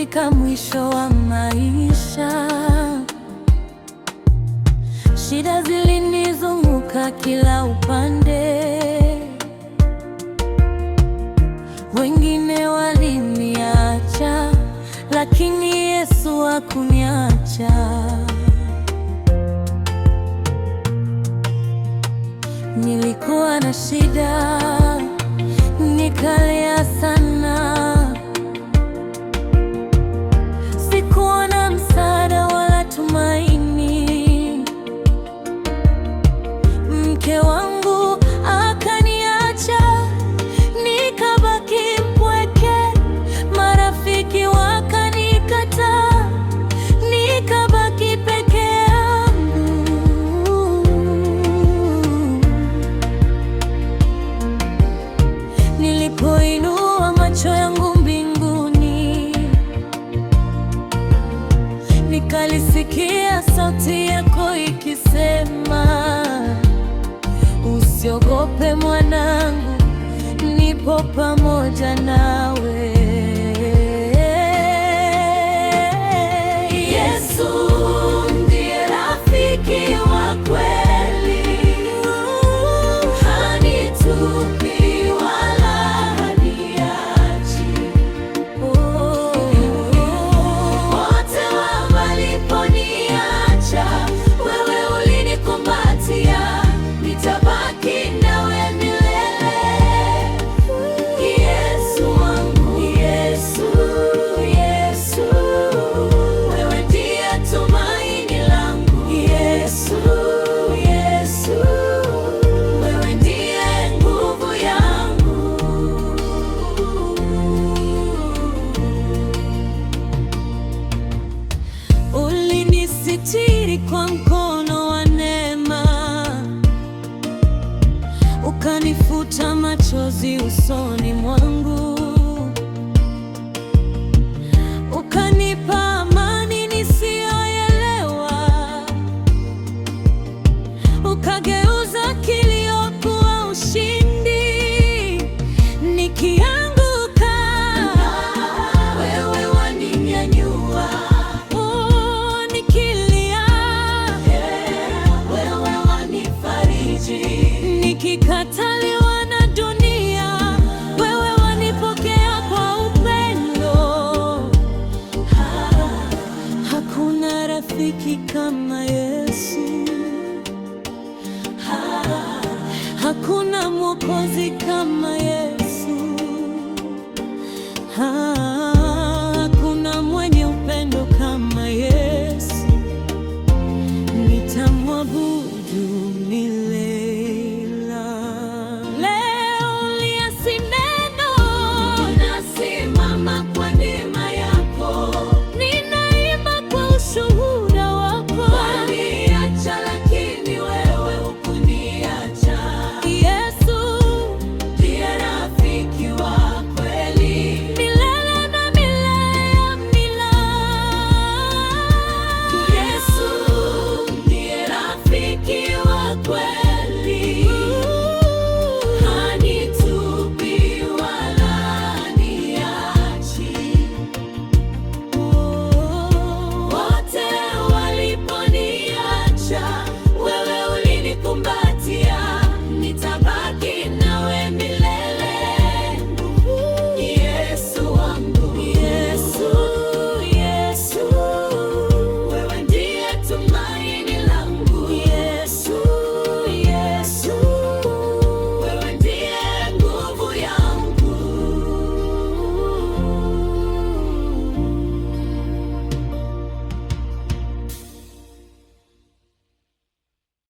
Nilipofika mwisho wa maisha, shida zilinizunguka kila upande. Wengine waliniacha, lakini Yesu hakuniacha. Nilikuwa na shida, nikalia sana. Sikuwa na msaada wala tumaini. Mke wangu akaniacha, nikabaki mpweke. Marafiki wakanikataa, nikabaki peke yangu. Nilipoinua macho yangu mbinguni, nikalisikia sauti yako ikisema, usiogope mwanangu, nipo pamoja nawe. Yesu ndiye rafiki wa kweli, hanitupi wala haniachi. Wote waliponiacha, wewe ulinikumbatia, nitabaki nawe milele. Yesu wangu, Yesu, Yesu, wewe ndiye tumaini langu. Yesu, Yesu, wewe ndiye nguvu yangu. Ulinisitiri kwa mkono wa neema, ukanifuta machozi usoni mwangu, ukanipa amani nisiyoelewa, ukageuza kilio kuwa ushindi. Nikianguka, wewe waninyanyua. Nikilia, wewe wanifariji. Nikikataliwa na dunia, wewe wanipokea kwa upendo. Hakuna rafiki kama Yesu, hakuna mwokozi kama Yesu.